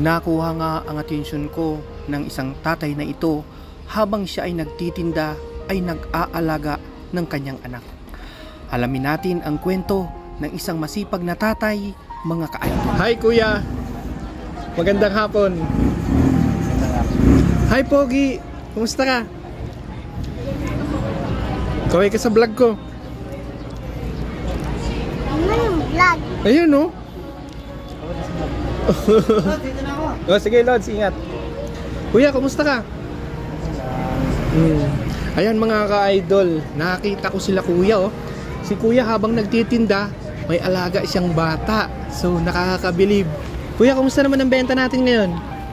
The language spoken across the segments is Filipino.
Nakuha nga ang atensyon ko ng isang tatay na ito habang siya ay nagtitinda ay nag-aalaga ng kanyang anak. Alamin natin ang kwento ng isang masipag na tatay, mga ka-idol. Hi kuya! Magandang hapon! Hi Pogi! Kumusta ka? Kaway ka sa vlog ko. Ano yung vlog? Ayun no? Oh, sige Lods, ingat. Kuya, kumusta ka? Ayan mga ka-idol, nakakita ko sila kuya oh. Si kuya habang nagtitinda, may alaga siyang bata. So nakakabilib. Kuya, kumusta naman ang benta natin ngayon?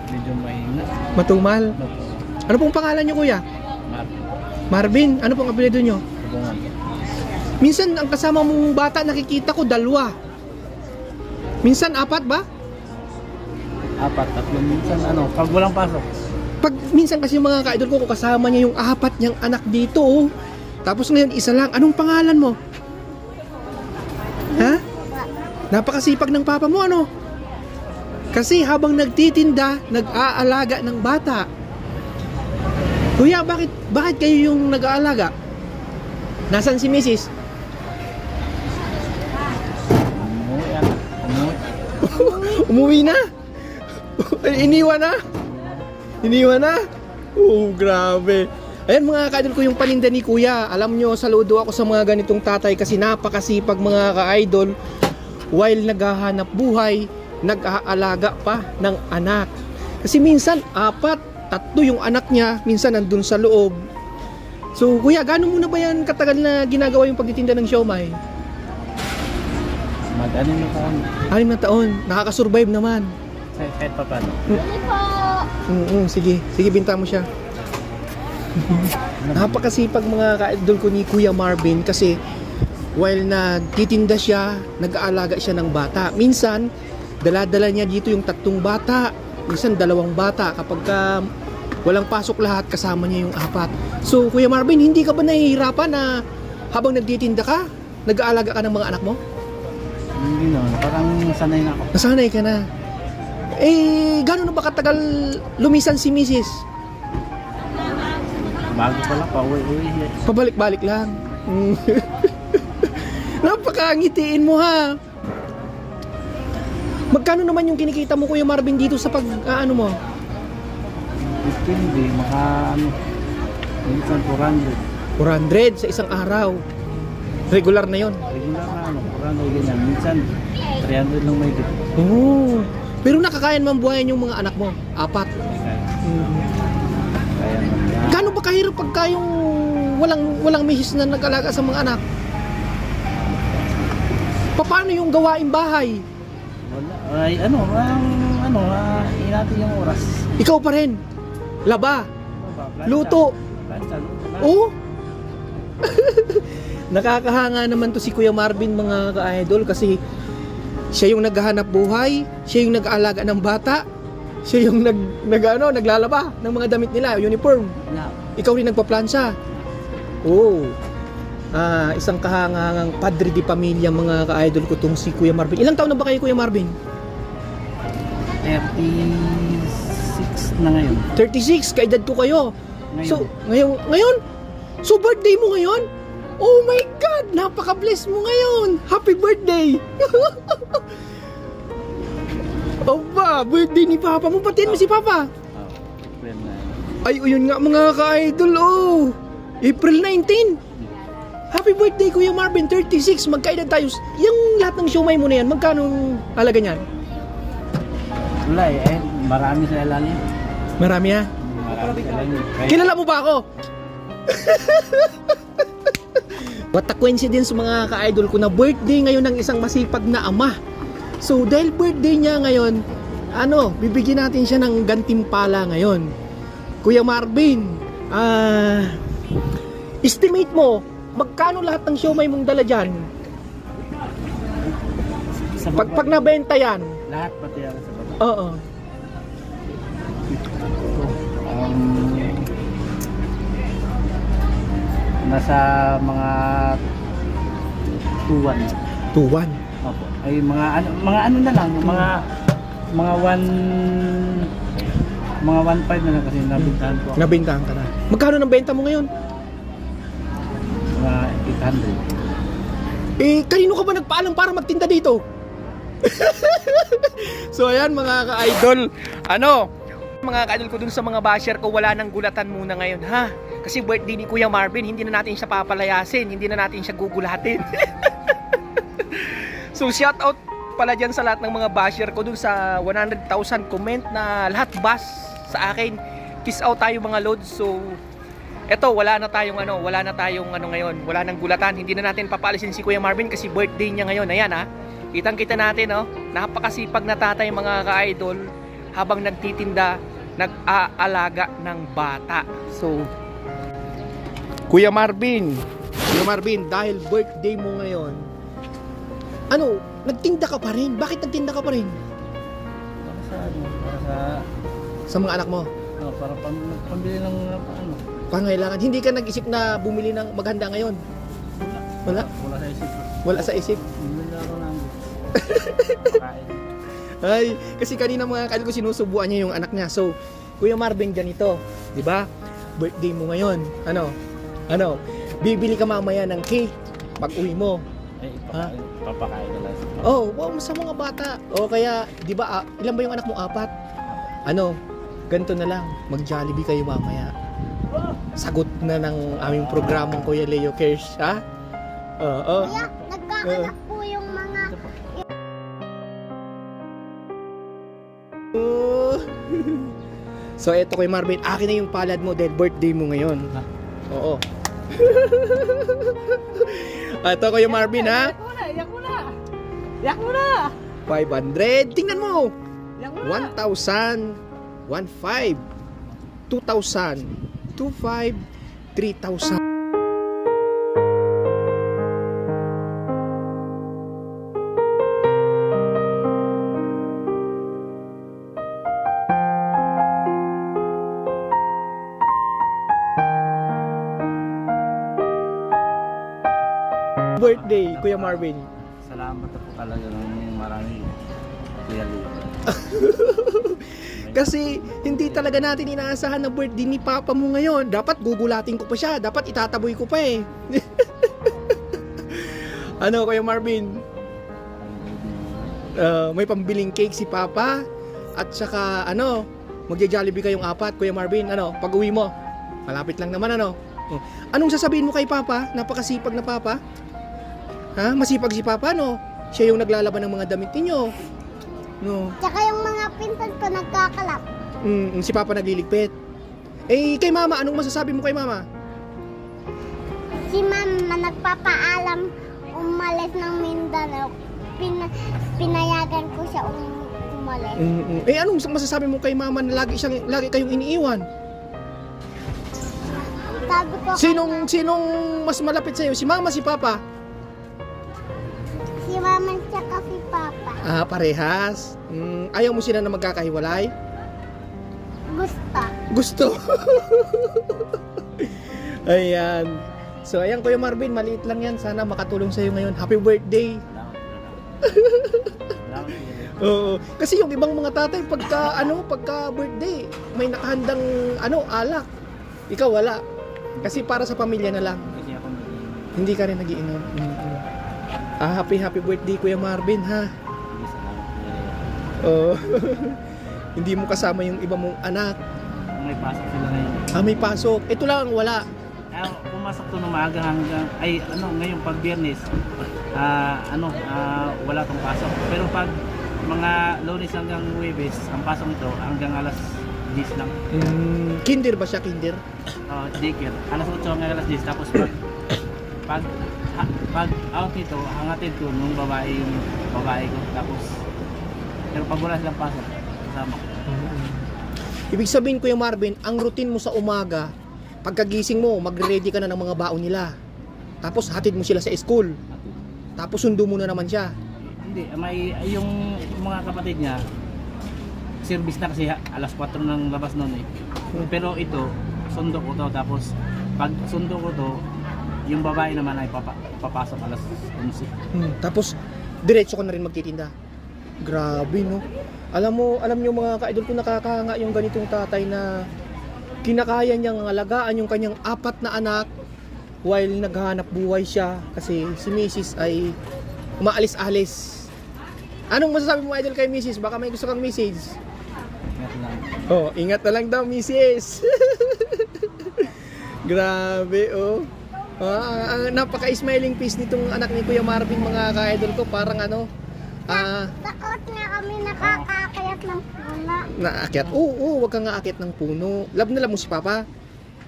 Medyo mahina. Matumal? Ano pong pangalan niyo kuya? Marvin. Ano pong apelyido niyo? Minsan ang kasama mong bata nakikita ko dalawa. Minsan apat ba? Apat, tatlong minsan pag walang pasok. Pag minsan kasi mga ka-idol ko kasama niya yung apat niyang anak dito oh. Tapos ngayon isa lang. Anong pangalan mo? Ha? Napakasipag ng papa mo ano? Kasi habang nagtitinda, nag-aalaga ng bata. Kuya, bakit kayo yung nag-aalaga? Nasaan si Mrs.? Umuwi na? Iniwan na? Iniwan na? Oh, grabe. Ayan mga ka-idol ko yung paninda ni kuya. Alam nyo, saludo ako sa mga ganitong tatay kasi napakasipag mga ka-idol. While naghahanap buhay, nag-aalaga pa ng anak. Kasi minsan, tatlo yung anak niya, minsan nandun sa loob. So kuya, gaano mo na ba yan katagal na ginagawa yung pagtitinda ng siomai? Mag-anim na taon. 6 na taon, nakakasurvive naman. Kahit pa paano. Sige, binta mo siya. Napakasipag mga ka-idol ko ni Kuya Marvin kasi while nagtitinda siya, nag-aalaga siya ng bata. Minsan, dala-dala niya dito yung 3 bata, minsan 2 bata. Kapag walang pasok lahat, kasama niya yung 4. So, Kuya Marvin, hindi ka ba nahihirapan na habang nagtitinda ka, nag-aalaga ka ng mga anak mo? Hindi naman, parang sanay na ako. Nasanay ka na. Eh, gano'n na ba katagal lumisan si Mrs.? Bago pala, pauwi. Pabalik-balik lang. Napakangitiin mo ha. Magkano naman yung kinikita mo Kuya Marvin dito sa pag-ano mo? Depende, minsan 400 sa isang araw. Regular na yon. Regular na 400 ganyan. Minsan 300 lang may dito. Oh. Pero nakakayan man buhayin yung mga anak mo? 4. Kaya naman yan. Gano'n ba kahirap pagka yung walang mihis na nag-alaga sa mga anak? Paano yung gawain bahay? Wala. Ay, natin yung oras. Ikaw pa rin? Laba? Luto? Oh? Nakakahanga naman to si Kuya Marvin mga ka-idol kasi siya yung naghahanap buhay, siya yung nag-aalaga ng bata, siya yung naglalaba ng mga damit nila, uniform. Ikaw rin nagpa-plancha. Oh. Isang kahangangang padre di pamilya mga ka-idol ko tong si Kuya Marvin. Ilang taon na ba kayo Kuya Marvin? 36 na ngayon. 36, kaedad ko kayo. Ngayon. So, ngayon? So, birthday mo ngayon? Oh my God! Napaka-bless mo ngayon! Happy birthday! Oba, birthday ni Papa mo. Patiin mo si Papa. Ay, yun nga mga ka-idol. Oh, April 19. Happy birthday Kuya Marvin, 36. Magkaedad tayo. Yung lahat ng siomai mo na yan, magkano halaga niyan? Wala marami sa ilalim. Marami ha? Marami sa ilalim. Kilala mo ba ako? What a coincidence mga ka-idol ko na birthday ngayon ng isang masipag na ama. So dahil birthday niya ngayon, bibigyan natin siya ng gantimpala ngayon. Kuya Marvin, estimate mo, magkano lahat ng siomai mong dala dyan? Pag nabenta yan? Lahat pati yan sa baba? Oo. Nasa mga 2-1. 2-1. Opo. Ay mga ano na lang, mga Mga 1.5 na lang kasi nabintahan ko. Nabentahan ka na. Magkano ng benta mo ngayon? Mga 800. Kanino ka ba nagpaalam para magtinda dito? So ayan mga ka-idol, mga ka-idol ko dun sa mga basher ko, wala nang gulatan muna ngayon ha. Kasi birthday ni Kuya Marvin, hindi na natin siya papalayasin, hindi na natin siya gugulatin. So shout out pala dyan sa lahat ng mga basher ko dun sa 100,000 comment na lahat bas sa akin. Peace out tayo mga lods. So eto, wala na tayong ngayon, wala nang gulatan. Hindi na natin papaalisin si Kuya Marvin kasi birthday niya ngayon. Ayan ha. Kitang-kita natin, napakasipag na tatay mga ka-idol habang nagtitinda, nag-aalaga ng bata. So, Kuya Marvin, dahil birthday mo ngayon, nagtinda ka pa rin? Bakit nagtinda ka pa rin? Para sa mga anak mo? Para pambili ng pangailangan. Hindi ka nag-isip na bumili ng maghanda ngayon? Wala? Wala sa isip. Wala sa isip? Bumili ako ng ay, kasi kanina mga ka-idol ko sinusubuan niya yung anak niya. So, Kuya Marvin, ganito, 'di ba? Birthday mo ngayon. Bibili ka mamaya ng cake pag uwi mo. Ay, papakain na lang. Wow, sa mga bata. Kaya, 'di ba, ilan ba yung anak mo? 4? Ganito na lang, mag-Jollibee kayo mamaya. Sagot na ng aming programang Kuya Leo Cares, ha? Kuya, nagkaanak po yung mga... So eto Kuya Marvin, akin na yung palad mo dahil birthday mo ngayon. Oo. Eto Kuya Marvin ha. Yak mo na! 500. Tingnan mo. 1,000. 1,500. 2,000. 2,500. 3,000. Birthday, Kuya Marvin. Salamat po talaga ng marami, Kuya Leo. Kasi hindi talaga natin inaasahan na birthday ni Papa mo ngayon. Dapat gugulatin ko pa siya. Dapat itataboy ko pa eh. Kuya Marvin? May pambiling cake si Papa. At saka magja-Jollibee kayong 4, Kuya Marvin. Pag uwi mo, malapit lang naman Anong sasabihin mo kay Papa? Napakasipag na Papa. Ha? Masipag si Papa, Siya yung naglalaban ng mga damit ninyo. Tsaka yung mga pinsan ko nagkakalap. Si Papa nagliligpit. Kay Mama, anong masasabi mo kay Mama? Si Mama nagpapaalam umalis ng Mindanao. Pinayagan ko siya umalis. Anong masasabi mo kay Mama na lagi kayong iniiwan? Sabi ko Sinong mas malapit sa'yo? Si Mama, si Papa? si Mama tsaka si Papa. Parehas. Ayaw mo sila na magkakahiwalay? Gusto. Ayan. So ayan Kuya Marvin, maliit lang yan. Sana makatulong sa'yo ngayon. Happy birthday. Oo. Kasi yung ibang mga tatay pagka birthday, may nakahandang alak. Ikaw wala. Kasi para sa pamilya na lang. Kasi ako Hindi ka rin nagiinom. Happy birthday Kuya Marvin ha. Hindi mo kasama yung iba mong anak. may pasok sila ngayon. May pasok. Ito lang wala. Pumasok to ng maaga hanggang ngayong pag Biyernes wala tong pasok. Pero pag mga Lunes hanggang Huwebes, ang pasok nito hanggang alas 10 lang. Kinder ba siya, kinder? Daycare. Alas 8 hanggang alas 10. Tapos pag out nito, hangatid ko nung babae ko. Tapos pero pag wala silang pasok, kasama ko. Ibig sabihin Kuya Marvin, ang routine mo sa umaga, pagkagising mo, magre-ready ka na ng mga baon nila. Tapos hatid mo sila sa school. Tapos sundo mo na naman siya. Hindi, yung mga kapatid niya, service na kasi alas 4 ng labas noon eh. Pero ito, sundo ko to. Tapos pag sundo ko to, yung babae naman ay papasok alas 11. Tapos diretso ko na rin magtitinda. Grabe no. Alam niyo mga ka-idol ko, nakakahanga yung ganitong tatay na kinakaya niyang alagaan yung kanyang 4 na anak while naghahanap buhay siya kasi si Mrs. ay umaalis-alis. Anong masasabi mo, idol, kay Mrs.? Baka may gusto kang message. Ingat lang. Oh, ingat na lang daw, Mrs. Grabe, oh. Napaka-smiling face nitong anak ni Kuya Marvin, mga ka-idol ko. Parang ano, Takot nga kami nakakakayat ng puno. naakyat. Oo, wag kang aakyat ng puno. Love na love mo si Papa?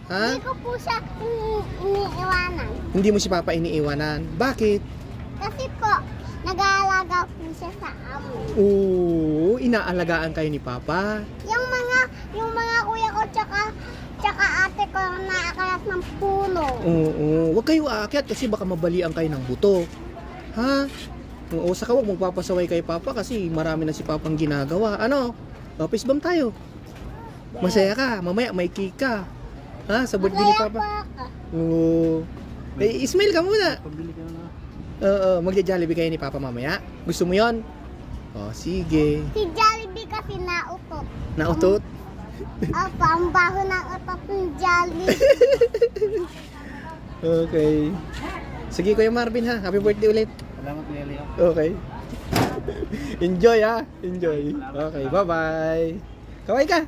Ha? Hindi ko po siya iniiwanan. Hindi mo si Papa iniiwanan. Bakit? Kasi po, nag-aalaga po siya sa amin. Oo, inaalagaan kayo ni Papa. Yung mga kuya ko tsaka ate ko naakalat ng puno. Oo, wag kayo aakyat kasi baka mabalian kayo ng buto. Ha? Oo, saka wag magpapasaway kay Papa kasi marami na si Papang ginagawa. Ano? Office bomb tayo. Masaya ka, mamaya may cake ka. Ha? Sa birthday ni Masaya Papa. po ako. Oo. Eh, smile ka muna. Pabili ka na. Oo, magja-jollibee kayo ni Papa mamaya. Gusto mo 'yon? Oh, sige. Si Jollibee kasi nautot. Nautot? Opo, ang baho ng utot ng Jollibee. Okay. Sige, Kuya Marvin, ha. Happy birthday ulit. Salamat, Kuya Leo. Okay. Enjoy, ha. Enjoy. Okay, bye-bye. Kaway ka.